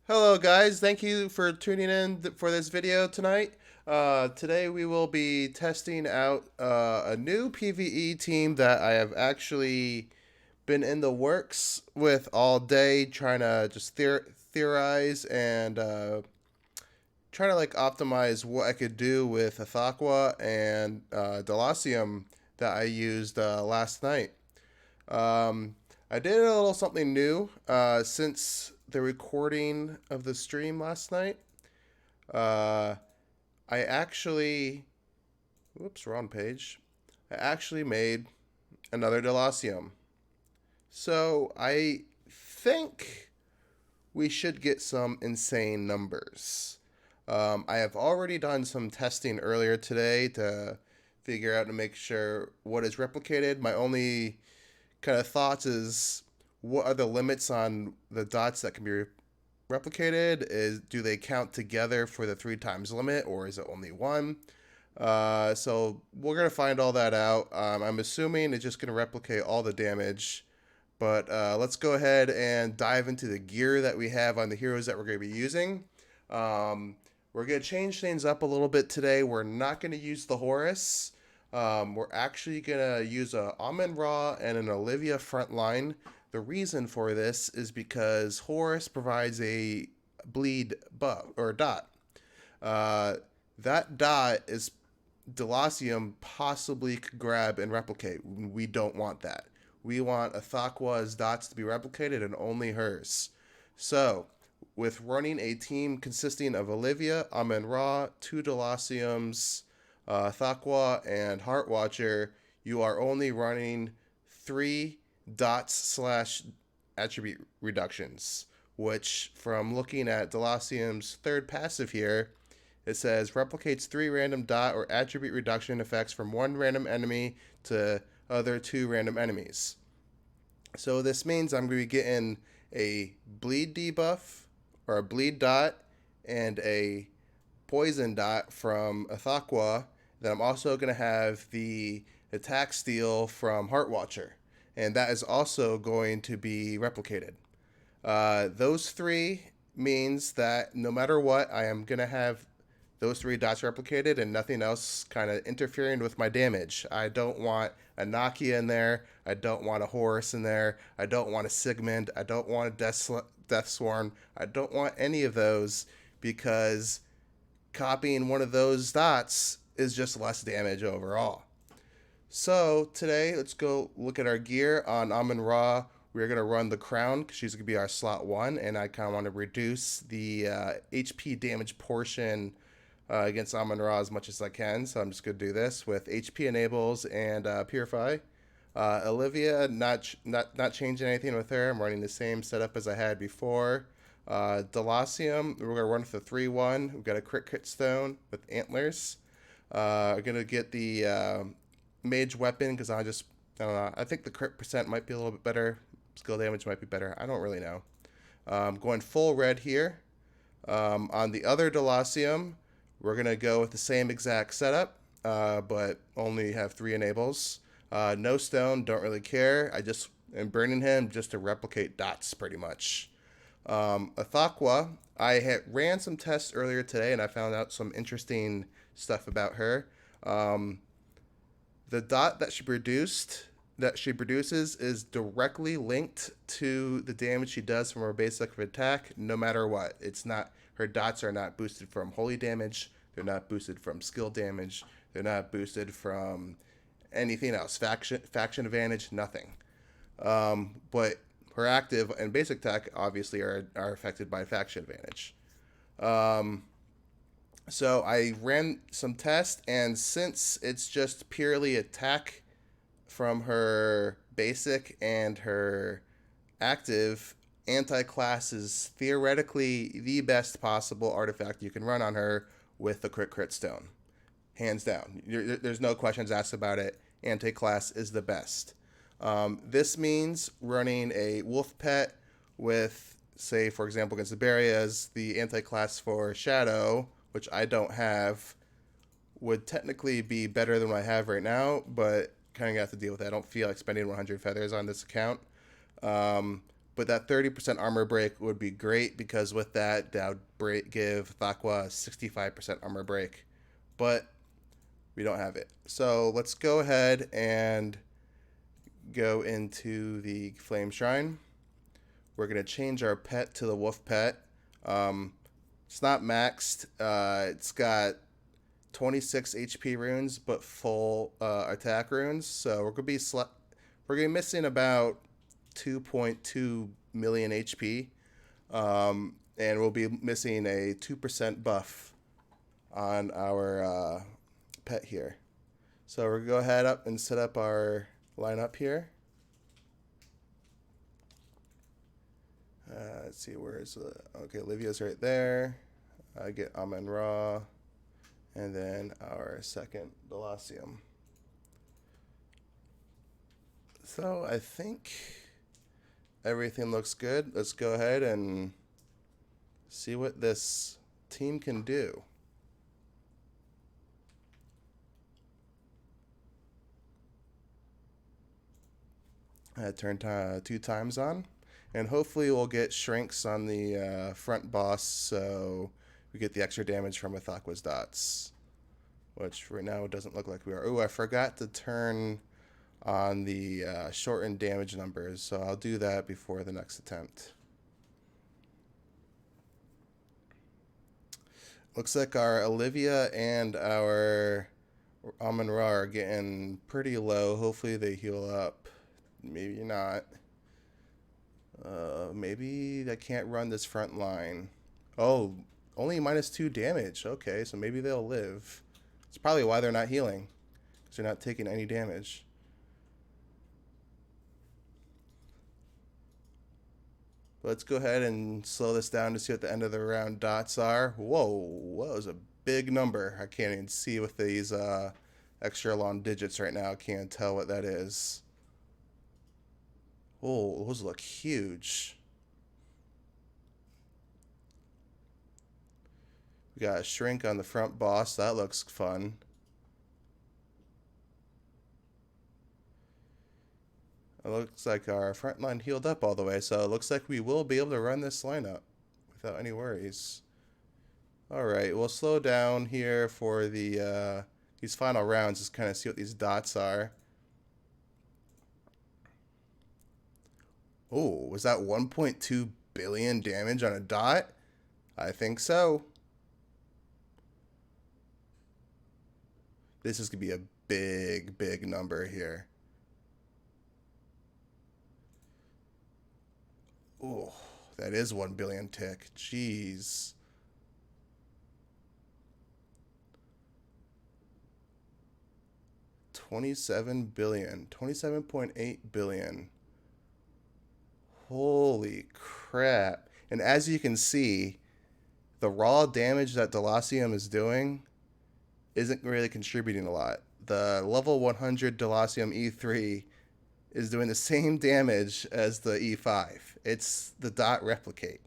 Hello guys, thank you for tuning in for this video tonight. Today we will be testing out a new PvE team that I have actually been in the works with all day, trying to just theorize and trying to like optimize what I could do with Ithaqua and Delacium that I used last night. Um, I did a little something new since the recording of the stream last night. Uh, I actually, whoops, wrong page. I actually made another Delacium. So I think we should get some insane numbers. I have already done some testing earlier today to figure out and make sure what is replicated. My only kind of thoughts is what are the limits on the dots that can be replicated? Is do they count together for the three times limit, or is it only one? So we're gonna find all that out. I'm assuming it's just gonna replicate all the damage, but let's go ahead and dive into the gear that we have on the heroes that we're gonna be using. Um, we're gonna change things up a little bit today. We're not gonna use the Horus. We're actually gonna use a Amun Ra and an Olivia frontline. The reason for this is because Horus provides a bleed buff or dot. Uh, that dot is Delacium possibly could grab and replicate. We don't want that. We want Ithaqua's dots to be replicated and only hers. So, with running a team consisting of Olivia, Amen Ra, two Delaciums, Ithaqua, and Heartwatcher, you are only running three dots slash attribute reductions, which, from looking at Delacium's third passive here, it says replicates three random dot or attribute reduction effects from one random enemy to other two random enemies. So this means I'm going to be getting a bleed debuff or a bleed dot and a poison dot from Ithaqua. Then I'm also going to have the attack steal from Heartwatcher, and that is also going to be replicated. Those three means that no matter what, I am going to have those three dots replicated and nothing else kind of interfering with my damage. I don't want a Nakia in there. I don't want a Horus in there. I don't want a Sigmund. I don't want a Death Sworn. I don't want any of those because copying one of those dots is just less damage overall. So today, let's go look at our gear on Amun Ra. We're going to run the Crown because she's going to be our slot one, and I kind of want to reduce the HP damage portion against Amun Ra as much as I can. So I'm just going to do this with HP enables and Purify. Olivia, not changing anything with her. I'm running the same setup as I had before. Delacium, we're going to run with the 3-1. We've got a crit stone with antlers. We're going to get the mage weapon because I don't know. I think the crit percent might be a little bit better. Skill damage might be better. I don't really know. Going full red here. On the other Delacium, we're going to go with the same exact setup, but only have three enables. No stone, don't really care. I just am burning him just to replicate dots pretty much. Ithaqua, I had ran some tests earlier today and I found out some interesting stuff about her. The dot that she produces is directly linked to the damage she does from her basic attack, no matter what. It's not her dots are not boosted from holy damage. They're not boosted from skill damage. They're not boosted from anything else. Faction advantage, nothing. But her active and basic attack obviously are affected by faction advantage. Um, so I ran some tests, and since it's just purely attack from her basic and her active, anti-class is theoretically the best possible artifact you can run on her with the crit stone. Hands down. There's no questions asked about it. Anti-class is the best. This means running a wolf pet with, say, for example, against the Barias, the anti-class for Shadow, which I don't have, would technically be better than what I have right now, but kind of have to deal with that. I don't feel like spending 100 feathers on this account. But that 30% armor break would be great because with that would give Ithaqua a 65% armor break. But we don't have it. So let's go ahead and go into the Flame Shrine. We're going to change our pet to the Wolf Pet. Um, it's not maxed. It's got 26 HP runes, but full attack runes. So we're gonna be missing about 2.2 million HP, and we'll be missing a 2% buff on our pet here. So we're gonna go ahead up and set up our lineup here. Let's see, where's okay, Olivia's right there. I get Amen Ra, and then our second Delacium. So I think everything looks good. Let's go ahead and see what this team can do. I turned 2 times on, and hopefully we'll get shrinks on the front boss, so we get the extra damage from Ithaqua's dots, which right now it doesn't look like we are. Oh, I forgot to turn on the shortened damage numbers, so I'll do that before the next attempt. Looks like our Olivia and our Amon Ra are getting pretty low. Hopefully they heal up. Maybe not. Maybe I can't run this front line. Oh, only -2 damage. Okay, so maybe they'll live. It's probably why they're not healing, because they're not taking any damage. But let's go ahead and slow this down to see what the end of the round dots are. Whoa, that was a big number. I can't even see with these extra long digits right now. I can't tell what that is. Oh, those look huge. We got a shrink on the front boss. That looks fun. It looks like our front line healed up all the way, so it looks like we will be able to run this lineup without any worries. All right, we'll slow down here for the these final rounds, just kind of see what these dots are. Oh, was that 1.2 billion damage on a dot? I think so. This is going to be a big, big number here. Oh, that is 1 billion tick. Jeez. $27 billion. 27.8 billion. Holy crap. And as you can see, the raw damage that Delacium is doing isn't really contributing a lot. The level 100 Delacium E3 is doing the same damage as the E5. It's the dot replicate.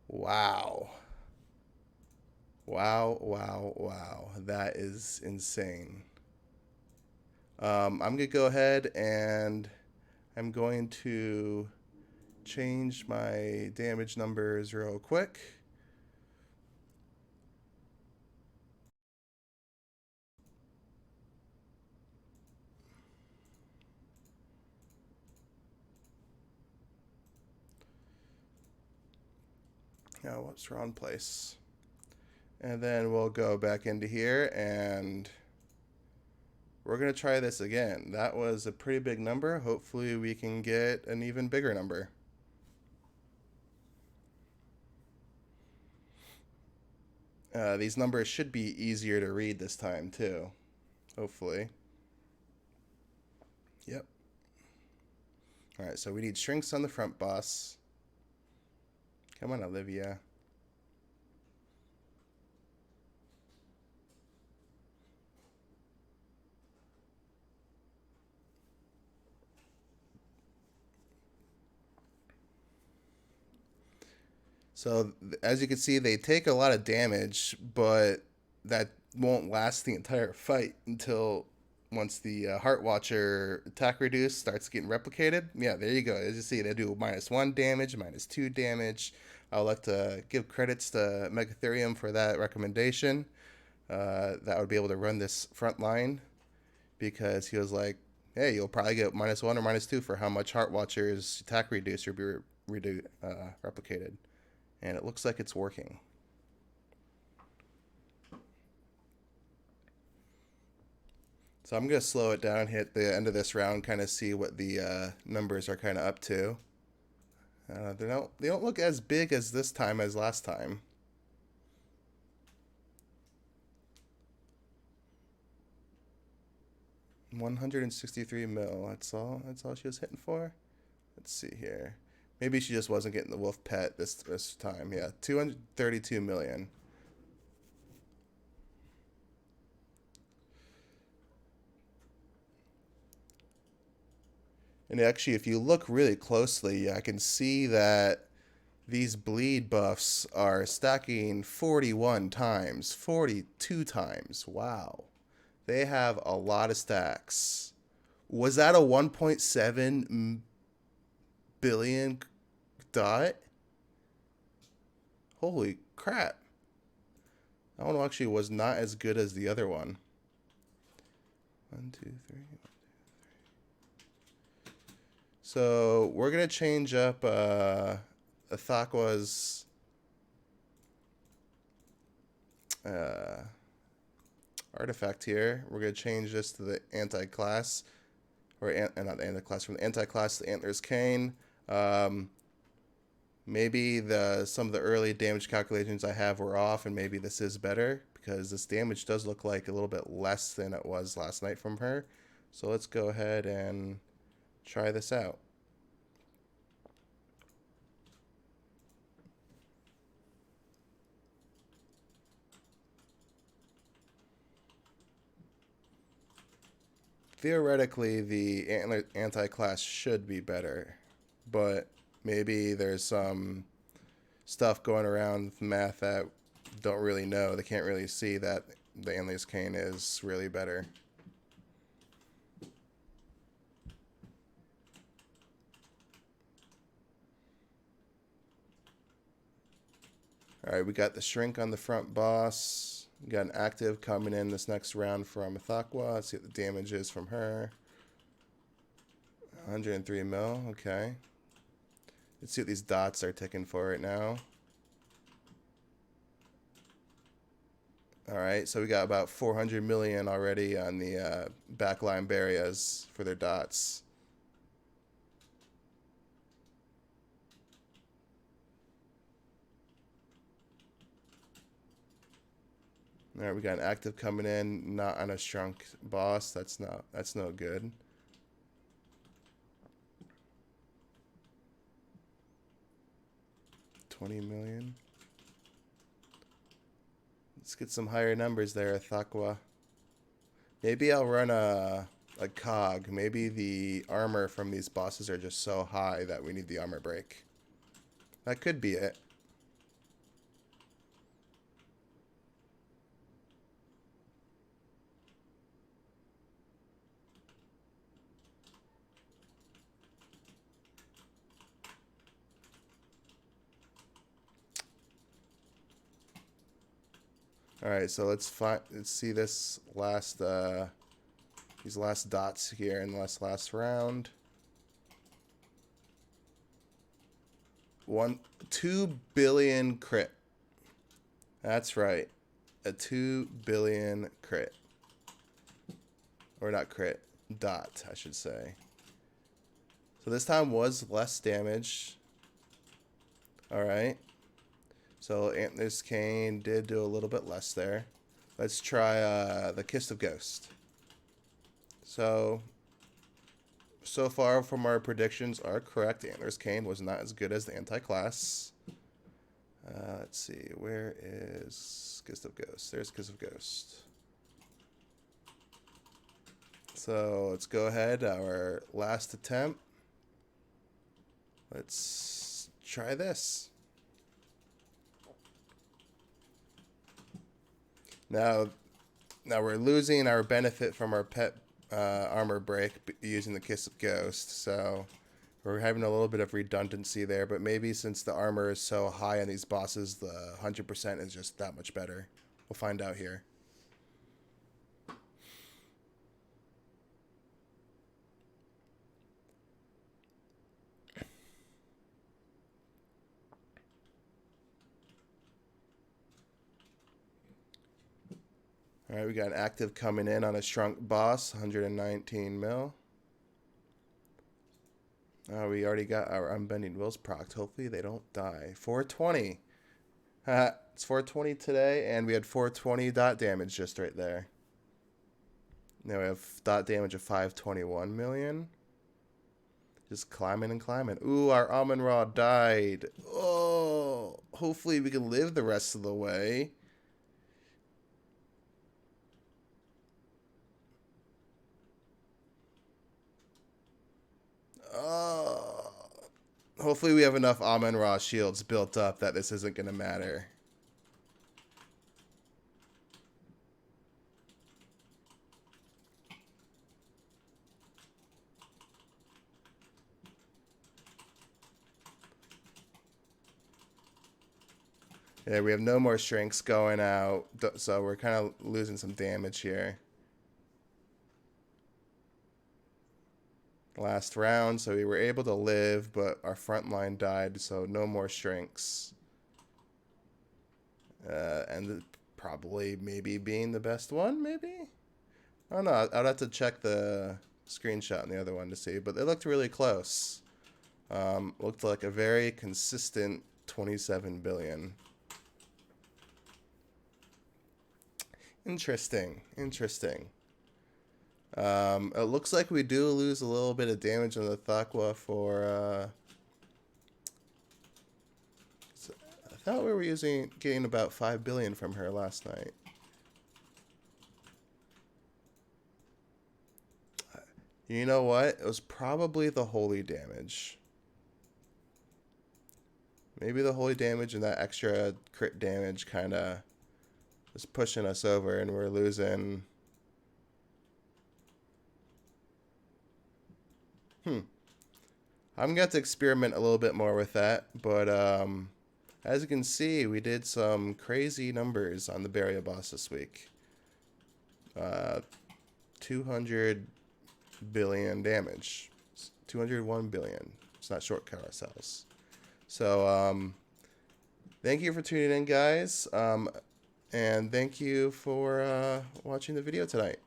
Wow. Wow, wow, wow. That is insane. I'm going to go ahead and I'm going to change my damage numbers real quick. Oh, whoops, wrong place. And then we'll go back into here and we're going to try this again. That was a pretty big number. Hopefully we can get an even bigger number. These numbers should be easier to read this time too. Hopefully. Yep. Alright, so we need shrinks on the front boss. Come on, Olivia. So as you can see, they take a lot of damage, but that won't last the entire fight until once the Heart Watcher attack reduce starts getting replicated. Yeah, there you go. As you see, they do -1 damage, -2 damage. I'll like to give credits to Megatherium for that recommendation. That would be able to run this front line because he was like, hey, you'll probably get -1 or -2 for how much Heart Watcher's attack reduce will be replicated. And it looks like it's working. So I'm going to slow it down, hit the end of this round, kind of see what the numbers are kind of up to. They don't look as big as this time as last time. $163 mil. That's all she was hitting for. Let's see here. Maybe she just wasn't getting the wolf pet this time. Yeah, 232 million. And actually, if you look really closely, I can see that these bleed buffs are stacking 41 times, 42 times. Wow. They have a lot of stacks. Was that a 1.7 billion dot? Holy crap. That one actually was not as good as the other one. 1, 2, 3. So we're going to change up Ithaqua's artifact here. We're going to change this to the anti-class, or not the anti-class, from the anti-class to the Antler's Cane. Maybe some of the early damage calculations I have were off, and maybe this is better, because this damage does look like a little bit less than it was last night from her. So let's go ahead and try this out. Theoretically, the anti-class should be better, but maybe there's some stuff going around with math that don't really know. They can't really see that the Antler's Cane is really better. Alright, we got the Shrink on the front boss. We got an active coming in this next round from Ithaqua. Let's see what the damage is from her. 103 mil, okay. Let's see what these dots are ticking for right now. Alright, so we got about 400 million already on the backline barriers for their dots. Alright, we got an active coming in, not on a shrunk boss. That's no good. $20 million. Let's get some higher numbers there, Ithaqua. Maybe I'll run a cog. Maybe the armor from these bosses are just so high that we need the armor break. That could be it. All right, so let's see this last these last dots here in this last round. 2 billion crit. That's right, a 2 billion crit, or not crit, dot, I should say. So this time was less damage. All right. So Antler's Cane did do a little bit less there. Let's try the Kiss of Ghost. So far from our predictions are correct. Antler's Cane was not as good as the anti-class. Let's see, where is Kiss of Ghost? There's Kiss of Ghost. So let's go ahead, our last attempt. Let's try this. Now we're losing our benefit from our pet armor break using the Kiss of Ghost, so we're having a little bit of redundancy there, but maybe since the armor is so high on these bosses, the 100% is just that much better. We'll find out here. All right, we got an active coming in on a shrunk boss, 119 mil. Oh, we already got our Unbending Wills procced. Hopefully they don't die. 420. It's 420 today, and we had 420 dot damage just right there. Now we have dot damage of 521 million. Just climbing and climbing. Ooh, our Almond Raw died. Oh, hopefully we can live the rest of the way. Hopefully we have enough Amon Ra shields built up that this isn't going to matter. Yeah, we have no more shrinks going out, so we're kind of losing some damage here. Last round, so we were able to live, but our front line died, so no more shrinks. And probably maybe being the best one, maybe? I don't know. I'd have to check the screenshot on the other one to see, but they looked really close. Looked like a very consistent 27 billion. Interesting. Interesting. It looks like we do lose a little bit of damage on the Ithaqua for, I thought we were getting about 5 billion from her last night. You know what? It was probably the holy damage. Maybe the holy damage and that extra crit damage kind of was pushing us over, and we're losing. I'm going to have to experiment a little bit more with that, but as you can see, we did some crazy numbers on the Barrier boss this week. 200 billion damage. 201 billion. It's not shortcut ourselves. So, thank you for tuning in, guys. And thank you for watching the video tonight.